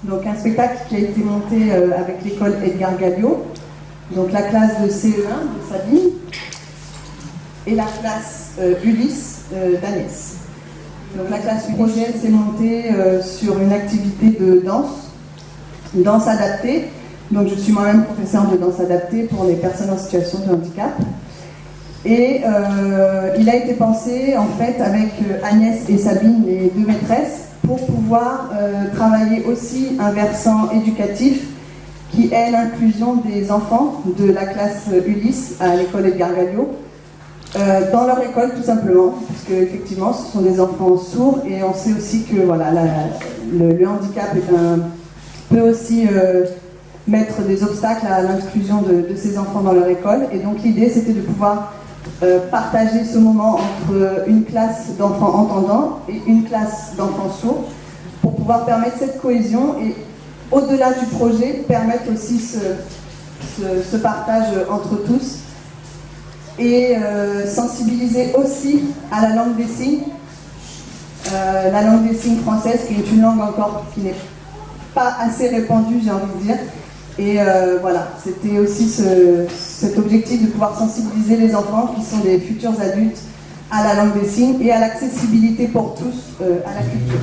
Donc un spectacle qui a été monté avec l'école Edgar Gallio, donc la classe de CE1 de Sabine et la classe Ulysse d'Agnès. Donc la classe projet s'est montée sur une activité de danse adaptée. Donc je suis moi-même professeure de danse adaptée pour les personnes en situation de handicap. Et il a été pensé en fait avec Agnès et Sabine, les deux maîtresses, pour pouvoir travailler aussi un versant éducatif qui est l'inclusion des enfants de la classe Ulysse à l'école Edgar Gallio dans leur école tout simplement, parce qu'effectivement ce sont des enfants sourds et on sait aussi que voilà, le handicap peut aussi mettre des obstacles à l'inclusion de ces enfants dans leur école. Et donc l'idée c'était de pouvoir partager ce moment entre une classe d'enfants entendants et une classe d'enfants sourds pour pouvoir permettre cette cohésion et au-delà du projet permettre aussi ce partage entre tous et sensibiliser aussi à la langue des signes française qui est une langue encore qui n'est pas assez répandue, j'ai envie de dire. Et voilà, c'était aussi cet objectif de pouvoir sensibiliser les enfants qui sont des futurs adultes à la langue des signes et à l'accessibilité pour tous à la culture.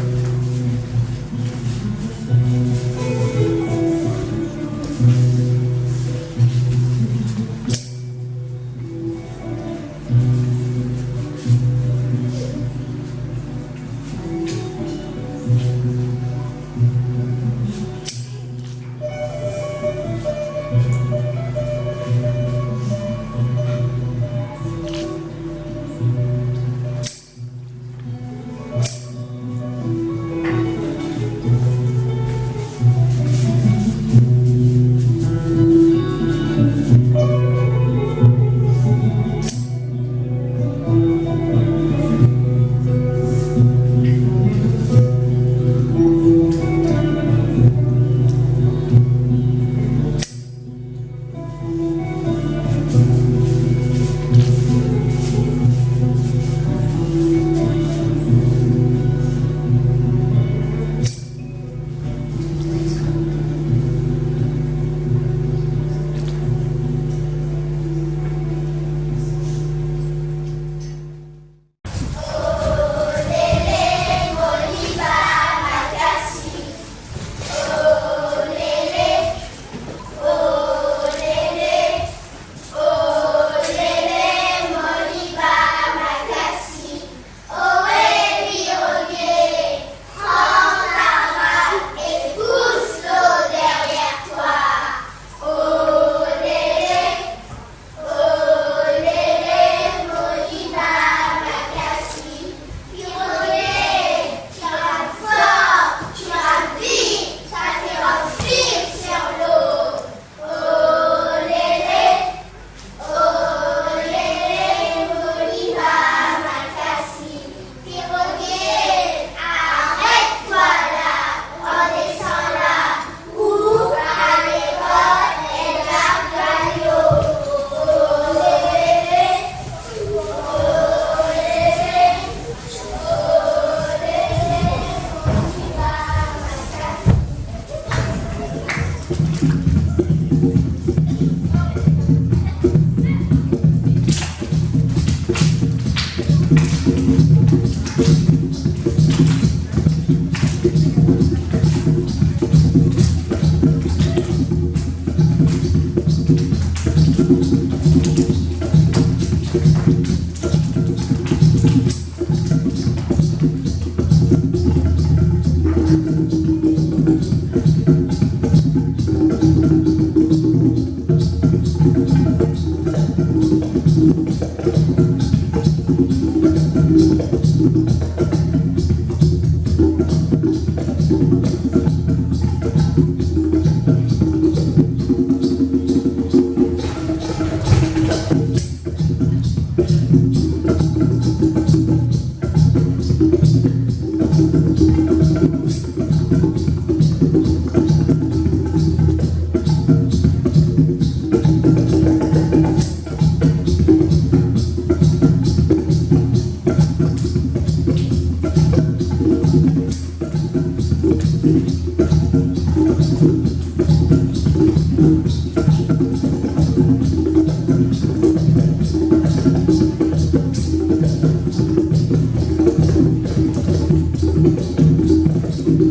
Et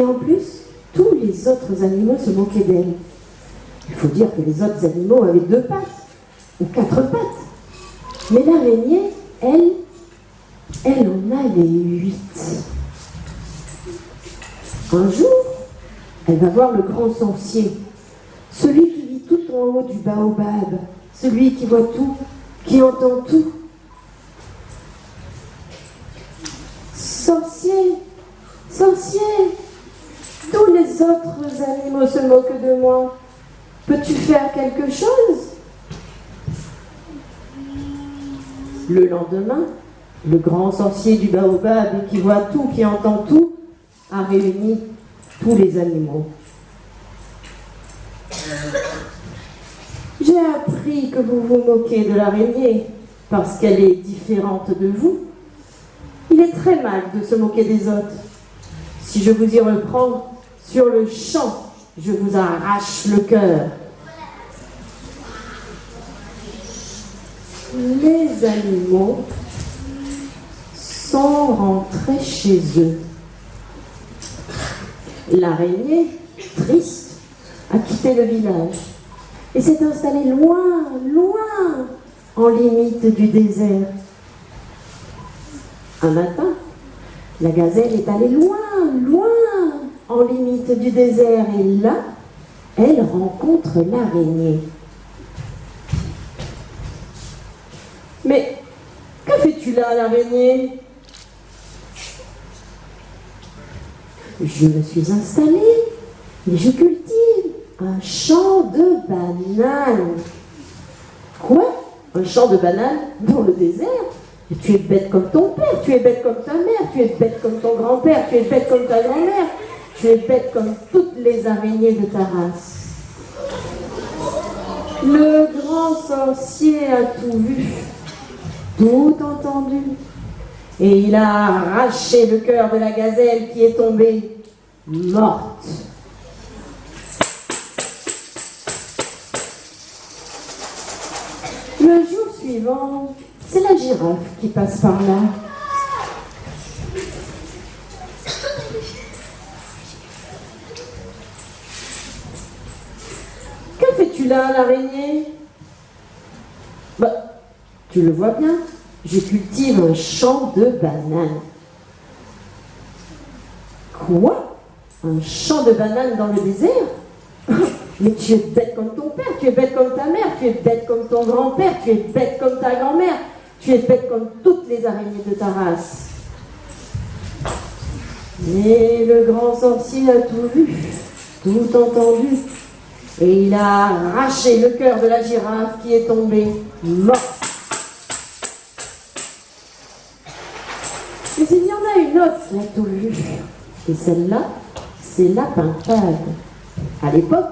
en plus, tous les autres animaux se moquaient d'elle. Il faut dire que les autres animaux avaient 2 pattes, ou 4 pattes. Mais l'araignée, elle en a les 8. Un jour, elle va voir le grand sorcier, celui qui vit tout en haut du baobab, celui qui voit tout, qui entend tout. Sorcier, sorcier, tous les autres animaux se moquent de moi. Peux-tu faire quelque chose? Le lendemain, le grand sorcier du baobab qui voit tout, qui entend tout, a réuni tous les animaux. J'ai appris que vous vous moquez de l'araignée parce qu'elle est différente de vous. Il est très mal de se moquer des autres. Si je vous y reprends, sur le champ, je vous arrache le cœur. Les animaux sont rentrés chez eux. L'araignée, triste, a quitté le village et s'est installée loin, loin, en limite du désert. Un matin, la gazelle est allée loin, loin, en limite du désert, et là, elle rencontre l'araignée. Mais que fais-tu là, l'araignée? Je me suis installée et je cultive un champ de bananes. Quoi? Un champ de bananes dans le désert? Et tu es bête comme ton père, tu es bête comme ta mère, tu es bête comme ton grand-père, tu es bête comme ta grand-mère, tu es bête comme toutes les araignées de ta race. Le grand sorcier a tout vu, tout entendu, et il a arraché le cœur de la gazelle qui est tombée morte. Le jour suivant, c'est la girafe qui passe par là. Que fais-tu là, l'araignée? Bah, tu le vois bien, je cultive un champ de bananes. Quoi? Un champ de bananes dans le désert? Mais tu es bête comme ton père, tu es bête comme ta mère, tu es bête comme ton grand-père, tu es bête comme ta grand-mère, tu es bête comme toutes les araignées de ta race. Mais le grand sorcier a tout vu, tout entendu, et il a arraché le cœur de la girafe qui est tombée morte. Mais il y en a une autre qui a tout vu, et celle-là, c'est la pintade. À l'époque,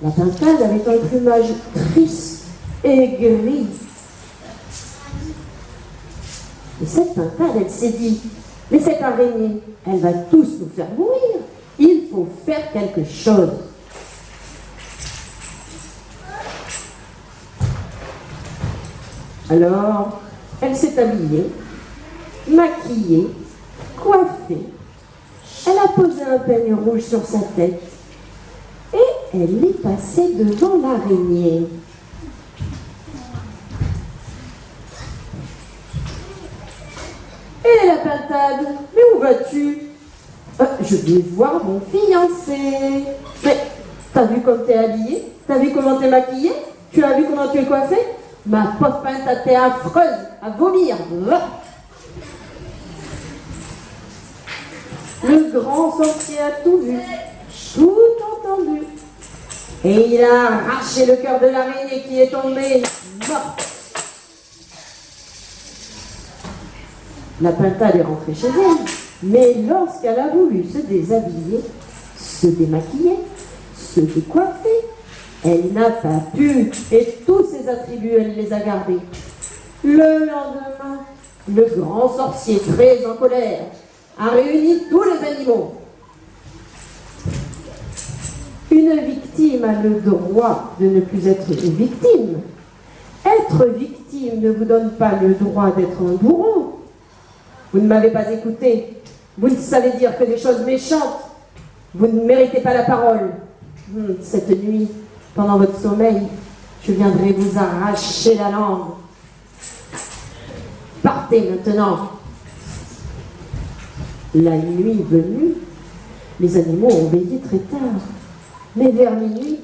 la pintade avait un plumage triste et gris. Et cette pintade, elle s'est dit, mais cette araignée, elle va tous nous faire mourir. Il faut faire quelque chose. Alors, elle s'est habillée, maquillée, coiffée. Elle a posé un peigne rouge sur sa tête. Et elle est passée devant l'araignée. Et la pintade, mais où vas-tu? Je vais voir mon fiancé. Mais t'as vu comme t'es habillée? T'as vu comment t'es maquillée? Tu as vu comment tu es coiffée? Ma pauvre pintade, t'es affreuse, à vomir. Le grand sorcier a tout vu, tout entendu. Et il a arraché le cœur de l'araignée qui est tombée morte. La pintade est rentrée chez elle, mais lorsqu'elle a voulu se déshabiller, se démaquiller, se décoiffer, elle n'a pas pu, et tous ses attributs, elle les a gardés. Le lendemain, le grand sorcier, très en colère, a réuni tous les animaux. Une victime a le droit de ne plus être une victime. Être victime ne vous donne pas le droit d'être un bourreau. Vous ne m'avez pas écouté. Vous ne savez dire que des choses méchantes. Vous ne méritez pas la parole. Cette nuit, pendant votre sommeil, je viendrai vous arracher la langue. Partez maintenant. La nuit venue, les animaux ont veillé très tard. Mais vers minuit,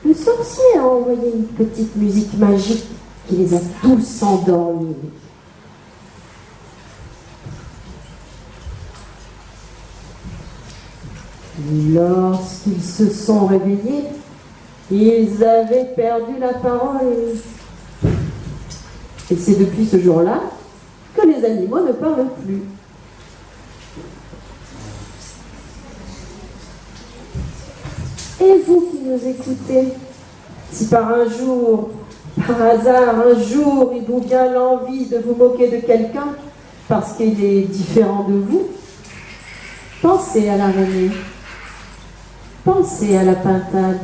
le sorcier a envoyé une petite musique magique qui les a tous endormis. Lorsqu'ils se sont réveillés, ils avaient perdu la parole. Et c'est depuis ce jour-là que les animaux ne parlent plus. Et vous qui nous écoutez, si par hasard, un jour, il vous vient l'envie de vous moquer de quelqu'un parce qu'il est différent de vous, pensez à l'araignée, pensez à la pintade.